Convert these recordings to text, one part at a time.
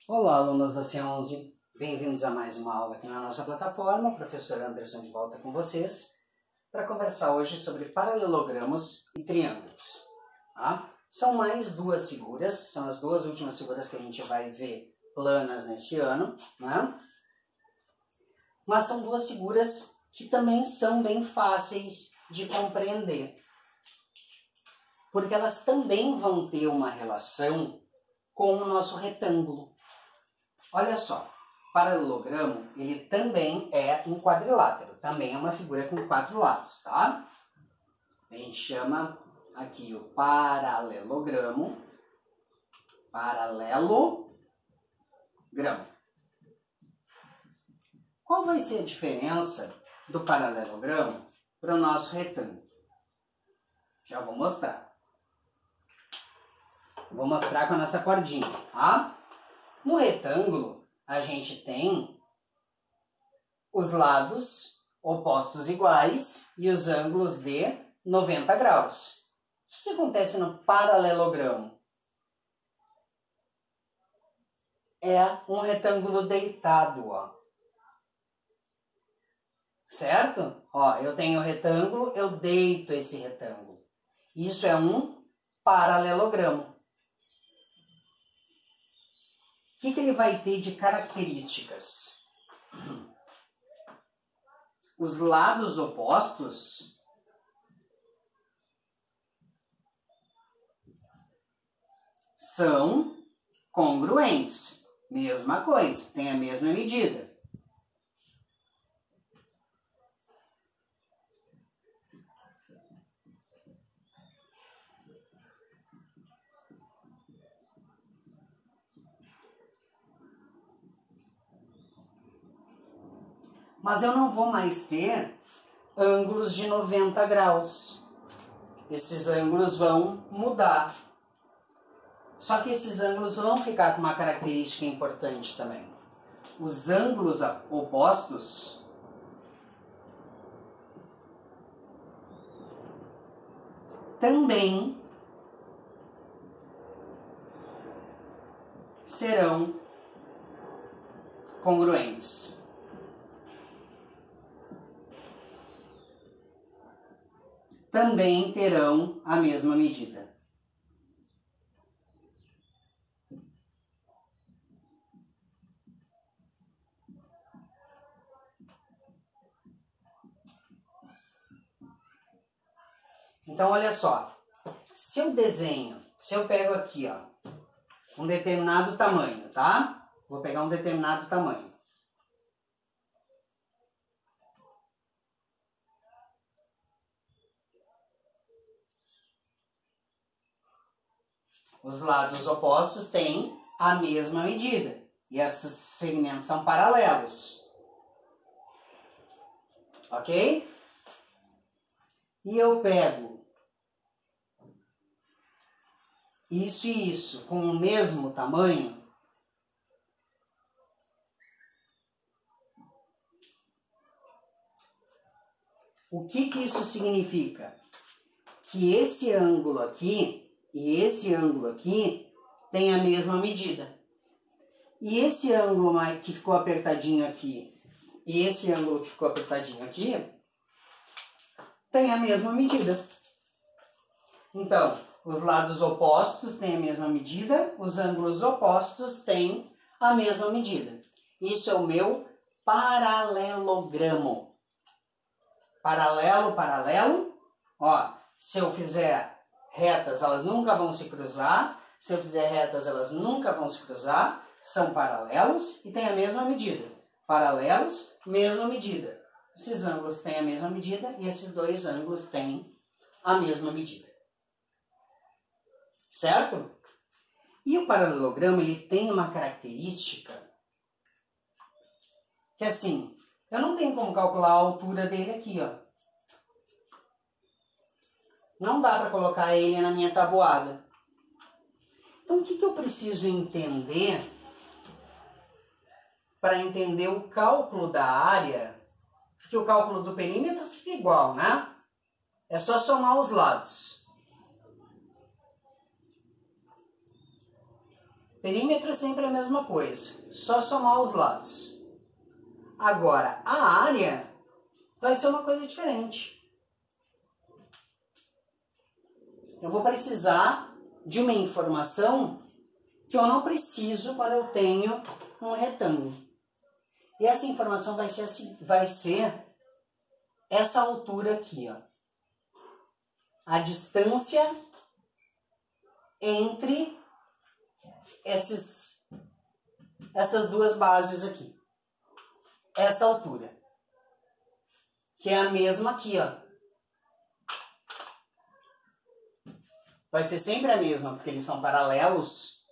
Olá, alunos da C11, bem-vindos a mais uma aula aqui na nossa plataforma. O professor Anderson de volta com vocês para conversar hoje sobre paralelogramos e triângulos. Tá? São mais duas figuras, são as duas últimas figuras que a gente vai ver planas nesse ano, né? Mas são duas figuras que também são bem fáceis de compreender, porque elas também vão ter uma relação com o nosso retângulo. Olha só, o paralelogramo, ele também é um quadrilátero, também é uma figura com 4 lados, tá? A gente chama aqui o paralelogramo. Qual vai ser a diferença do paralelogramo para o nosso retângulo? Já vou mostrar. Vou mostrar com a nossa cordinha, tá? No retângulo, a gente tem os lados opostos iguais e os ângulos de 90 graus. O que acontece no paralelogramo? É um retângulo deitado, ó. Certo? Ó, eu tenho o retângulo, eu deito esse retângulo. Isso é um paralelogramo. O que ele vai ter de características? Os lados opostos são congruentes. Mesma coisa, tem a mesma medida. Mas eu não vou mais ter ângulos de 90 graus. Esses ângulos vão mudar. Só que esses ângulos vão ficar com uma característica importante também. Os ângulos opostos também serão congruentes. Também terão a mesma medida. Então, olha só. Se eu pego aqui, ó, um determinado tamanho, tá? Vou pegar um determinado tamanho. Os lados opostos têm a mesma medida. E esses segmentos são paralelos. Ok? E eu pego isso e isso com o mesmo tamanho. O que isso significa? Que esse ângulo aqui e esse ângulo aqui tem a mesma medida. E esse ângulo que ficou apertadinho aqui e esse ângulo que ficou apertadinho aqui tem a mesma medida. Então, os lados opostos têm a mesma medida, os ângulos opostos têm a mesma medida. Isso é o meu paralelogramo. Paralelo, paralelo. Ó, se eu fizer retas, elas nunca vão se cruzar. Se eu fizer retas, elas nunca vão se cruzar. São paralelos e têm a mesma medida. Paralelos, mesma medida. Esses ângulos têm a mesma medida e esses dois ângulos têm a mesma medida. Certo? E o paralelogramo, ele tem uma característica que, assim, eu não tenho como calcular a altura dele aqui, ó. Não dá para colocar ele na minha tabuada. Então, o que eu preciso entender para entender o cálculo da área? Porque o cálculo do perímetro fica igual, né? É só somar os lados. Perímetro é sempre a mesma coisa, só somar os lados. Agora, a área vai ser uma coisa diferente. Eu vou precisar de uma informação que eu não preciso quando eu tenho um retângulo. E essa informação vai ser essa altura aqui, ó. A distância entre essas duas bases aqui. Essa altura. Que é a mesma aqui, ó. Vai ser sempre a mesma, porque eles são paralelos.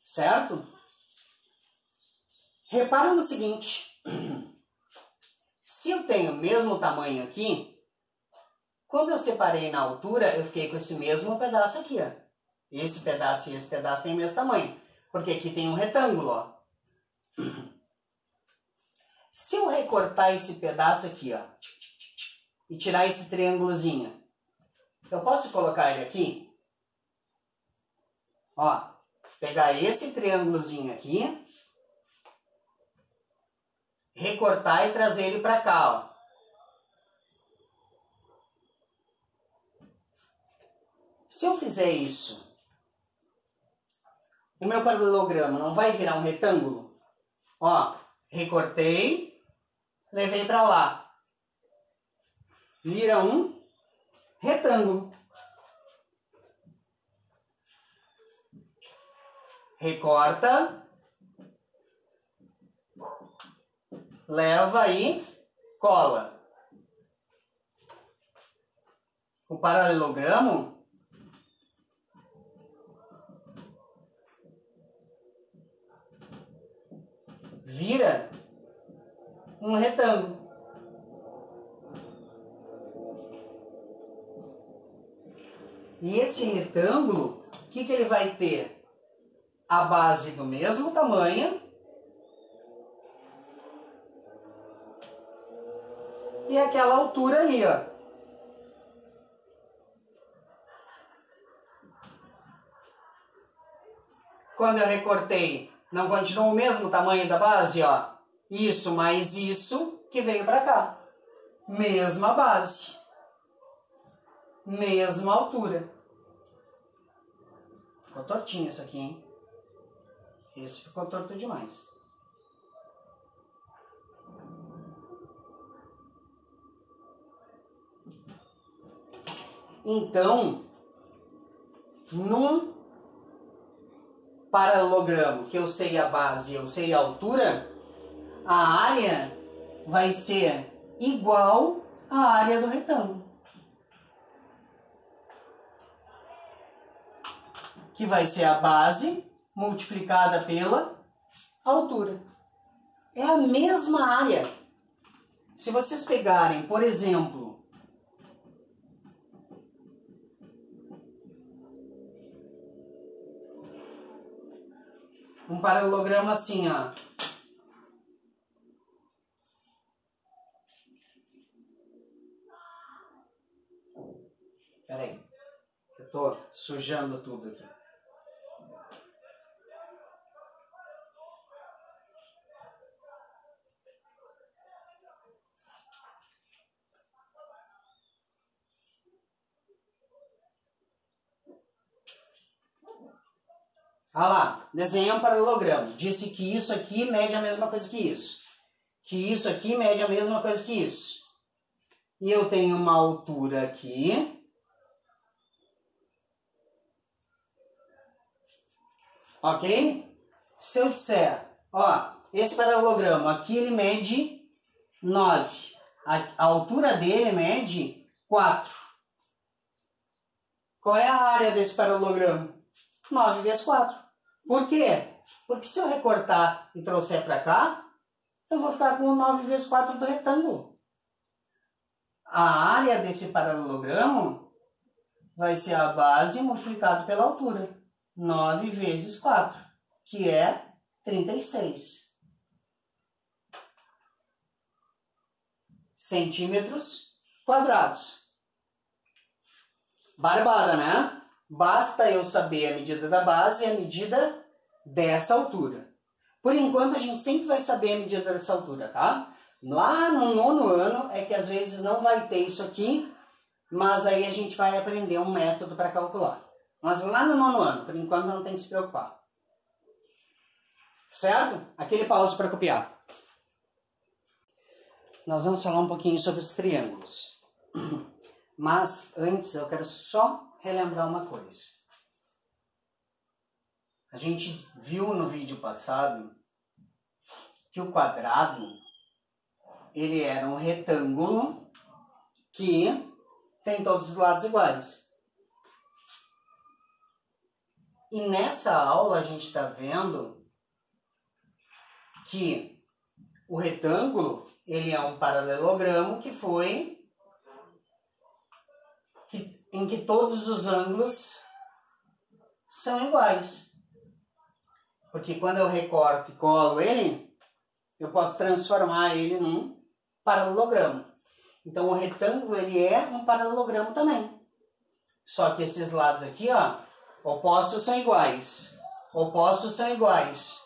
Certo? Repara no seguinte. Se eu tenho o mesmo tamanho aqui, quando eu separei na altura, eu fiquei com esse mesmo pedaço aqui, ó. Esse pedaço e esse pedaço têm o mesmo tamanho. Porque aqui tem um retângulo, ó. Se eu recortar esse pedaço aqui, ó, e tirar esse triângulozinho, eu posso colocar ele aqui? Ó, pegar esse triângulozinho aqui, recortar e trazer ele para cá, ó. Se eu fizer isso, o meu paralelogramo não vai virar um retângulo? Ó, recortei, levei para lá. Vira um retângulo. Recorta, leva e cola. O paralelogramo vira um retângulo. E esse retângulo, o que ele vai ter? A base do mesmo tamanho e aquela altura ali, ó. Quando eu recortei, não continua o mesmo tamanho da base, ó. Isso mais isso que veio para cá. Mesma base. Mesma altura. Ficou tortinho isso aqui, hein? Esse ficou torto demais. Então, num paralelogramo que eu sei a base e eu sei a altura, a área vai ser igual à área do retângulo. Que vai ser a base multiplicada pela altura. É a mesma área. Se vocês pegarem, por exemplo, um paralelogramo assim, ó. Espera aí, eu tô sujando tudo aqui. Olha lá, desenhei um paralelogramo. Disse que isso aqui mede a mesma coisa que isso. Que isso aqui mede a mesma coisa que isso. E eu tenho uma altura aqui. Ok? Se eu disser, ó, esse paralelogramo aqui ele mede 9. A altura dele mede 4. Qual é a área desse paralelogramo? 9 vezes 4. Por quê? Porque se eu recortar e trouxer para cá, eu vou ficar com 9 vezes 4 do retângulo. A área desse paralelogramo vai ser a base multiplicado pela altura. 9 vezes 4, que é 36. Centímetros quadrados. Barbada, né? Basta eu saber a medida da base e a medida dessa altura. Por enquanto, a gente sempre vai saber a medida dessa altura, tá? Lá no 9º ano é que às vezes não vai ter isso aqui, mas aí a gente vai aprender um método para calcular. Mas lá no 9º ano, por enquanto, não tem que se preocupar. Certo? Aquele pause para copiar. Nós vamos falar um pouquinho sobre os triângulos. Mas antes eu quero só relembrar uma coisa. A gente viu no vídeo passado que o quadrado ele era um retângulo que tem todos os lados iguais. E nessa aula a gente está vendo que o retângulo ele é um paralelogramo em que todos os ângulos são iguais. Porque quando eu recorto e colo ele, eu posso transformar ele num paralelogramo. Então o retângulo ele é um paralelogramo também. Só que esses lados aqui, ó, opostos são iguais. Opostos são iguais.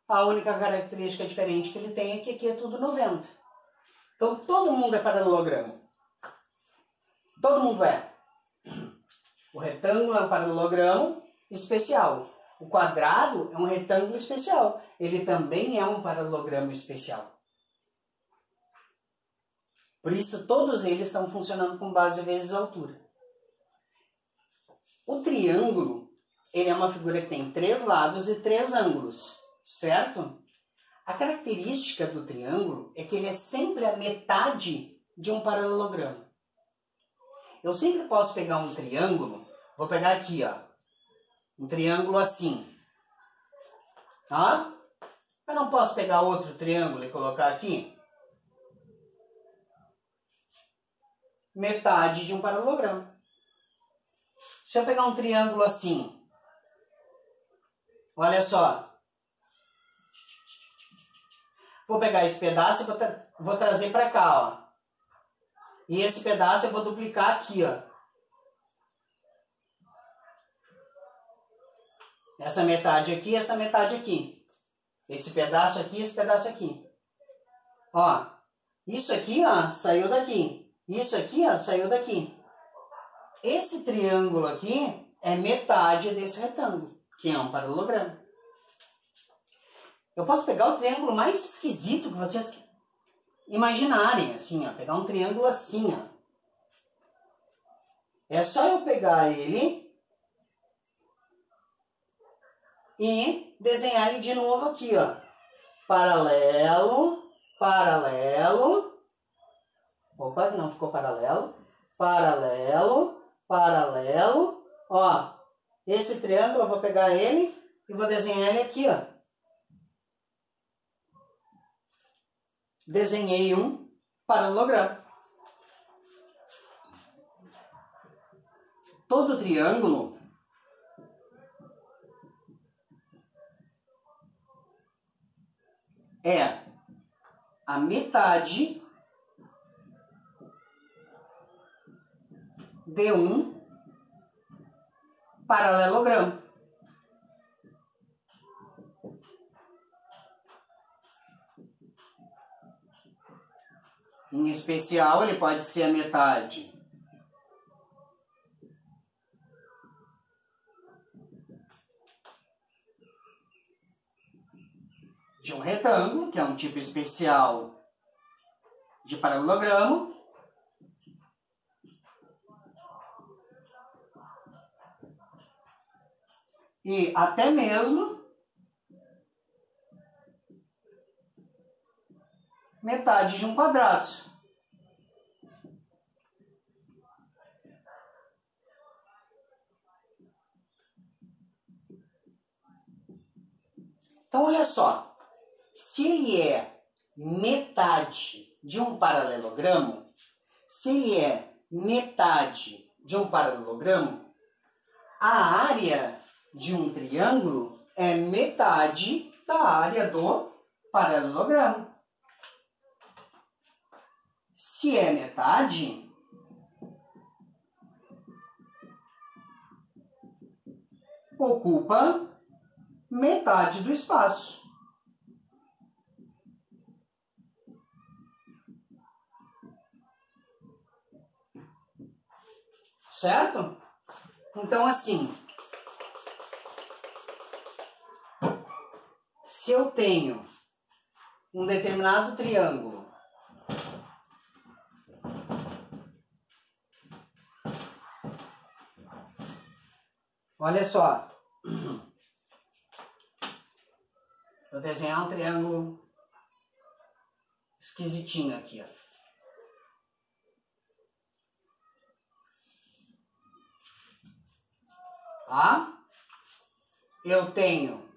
A única característica diferente que ele tem é que aqui é tudo 90. Então todo mundo é paralelogramo. Todo mundo é. O retângulo é um paralelogramo especial. O quadrado é um retângulo especial. Ele também é um paralelogramo especial. Por isso, todos eles estão funcionando com base vezes altura. O triângulo, ele é uma figura que tem 3 lados e 3 ângulos, certo? A característica do triângulo é que ele é sempre a metade de um paralelogramo. Eu sempre posso pegar um triângulo, vou pegar aqui, ó, um triângulo assim, tá? Eu não posso pegar outro triângulo e colocar aqui? Metade de um paralelogramo. Se eu pegar um triângulo assim, olha só, vou pegar esse pedaço e vou trazer para cá, ó. E esse pedaço eu vou duplicar aqui, ó. Essa metade aqui, essa metade aqui. Esse pedaço aqui, esse pedaço aqui. Ó, isso aqui, ó, saiu daqui. Isso aqui, ó, saiu daqui. Esse triângulo aqui é metade desse retângulo, que é um paralelogramo. Eu posso pegar o triângulo mais esquisito que vocês imaginarem, assim, ó, pegar um triângulo assim, ó. É só eu pegar ele e desenhar ele de novo aqui, ó. Paralelo, paralelo. Opa, não ficou paralelo. Paralelo, paralelo. Ó, esse triângulo eu vou pegar ele e vou desenhar ele aqui, ó. Desenhei um paralelogramo. Todo triângulo é a metade de um paralelogramo. Em especial, ele pode ser a metade de um retângulo, que é um tipo especial de paralelogramo, e até mesmo metade de um quadrado. Então, olha só. Se ele é metade de um paralelogramo, a área de um triângulo é metade da área do paralelogramo. Se é metade, ocupa metade do espaço. Certo? Então, assim, se eu tenho um determinado triângulo olha só, vou desenhar um triângulo esquisitinho aqui, ó. Tá? Eu tenho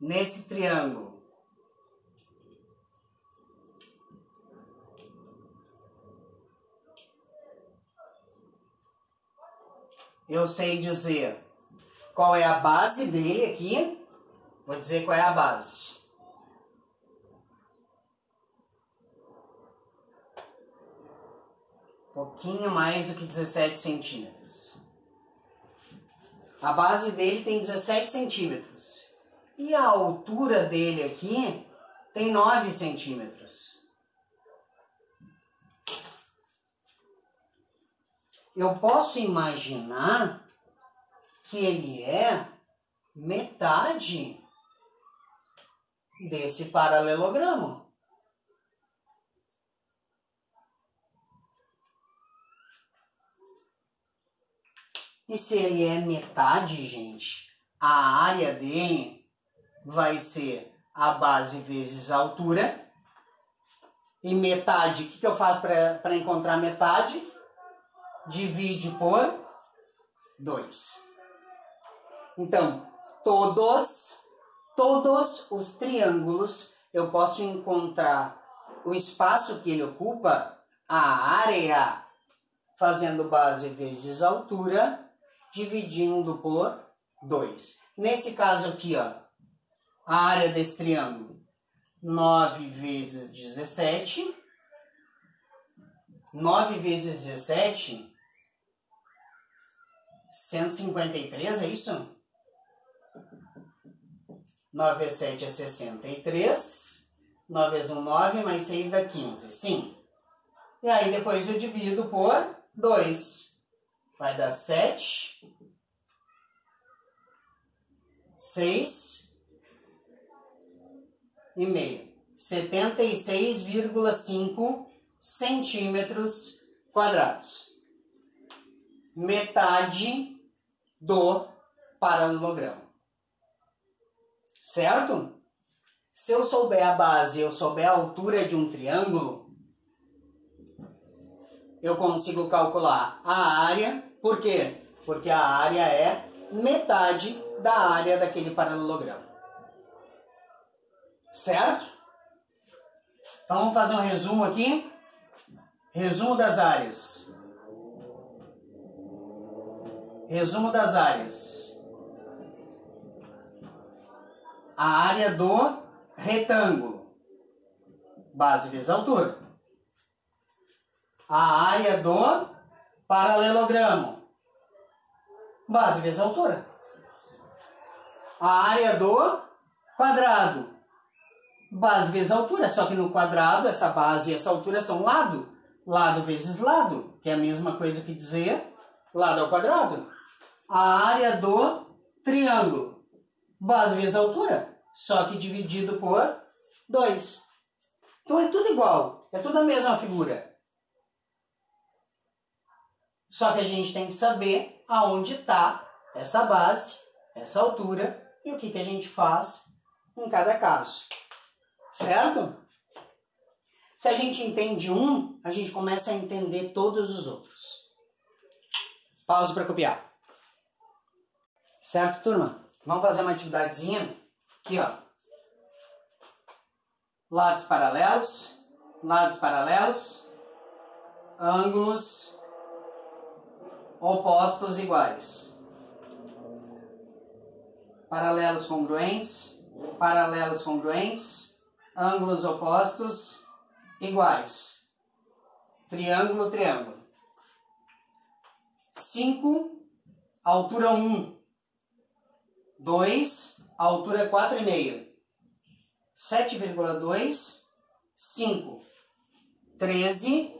nesse triângulo eu sei dizer qual é a base dele aqui. Vou dizer qual é a base. Pouquinho mais do que 17 centímetros. A base dele tem 17 centímetros. E a altura dele aqui tem 9 centímetros. Eu posso imaginar que ele é metade desse paralelogramo. E se ele é metade, gente, a área dele vai ser a base vezes a altura. E metade, o que eu faço para encontrar metade? Divide por 2. Então, todos os triângulos, eu posso encontrar o espaço que ele ocupa, a área, fazendo base vezes altura, dividindo por 2. Nesse caso aqui, ó, a área desse triângulo, 9 vezes 17. 9 vezes 17, 153, é isso? 9 vezes 7 é 63. 9 vezes 1, 9, mais 6 dá 15. Sim. E aí depois eu divido por 2. Vai dar 7, 6 e meio. 76,5 centímetros quadrados. Metade do paralelogramo. Certo? Se eu souber a base, eu souber a altura de um triângulo, eu consigo calcular a área. Por quê? Porque a área é metade da área daquele paralelogramo. Certo? Então vamos fazer um resumo aqui. Resumo das áreas. Resumo das áreas. A área do retângulo. Base vezes altura. A área do paralelogramo. Base vezes altura. A área do quadrado. Base vezes altura. Só que no quadrado, essa base e essa altura são lado. Lado vezes lado. Que é a mesma coisa que dizer lado ao quadrado. A área do triângulo. Base vezes altura. Só que dividido por 2. Então é tudo igual. É tudo a mesma figura. Só que a gente tem que saber aonde está essa base, essa altura e o que a gente faz em cada caso. Certo? Se a gente entende um, a gente começa a entender todos os outros. Pausa para copiar. Certo, turma? Vamos fazer uma atividadezinha. Aqui, ó. Lados paralelos, ângulos opostos iguais. Paralelos congruentes, ângulos opostos iguais. Triângulo. 5, altura 1, 2, a altura é 4,5. 7,2, 5, 13,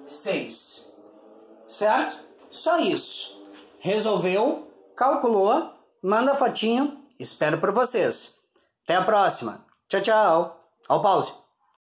6. Certo? Só isso. Resolveu, calculou, manda a fotinho, espero por vocês. Até a próxima. Tchau, tchau. Ó o pause.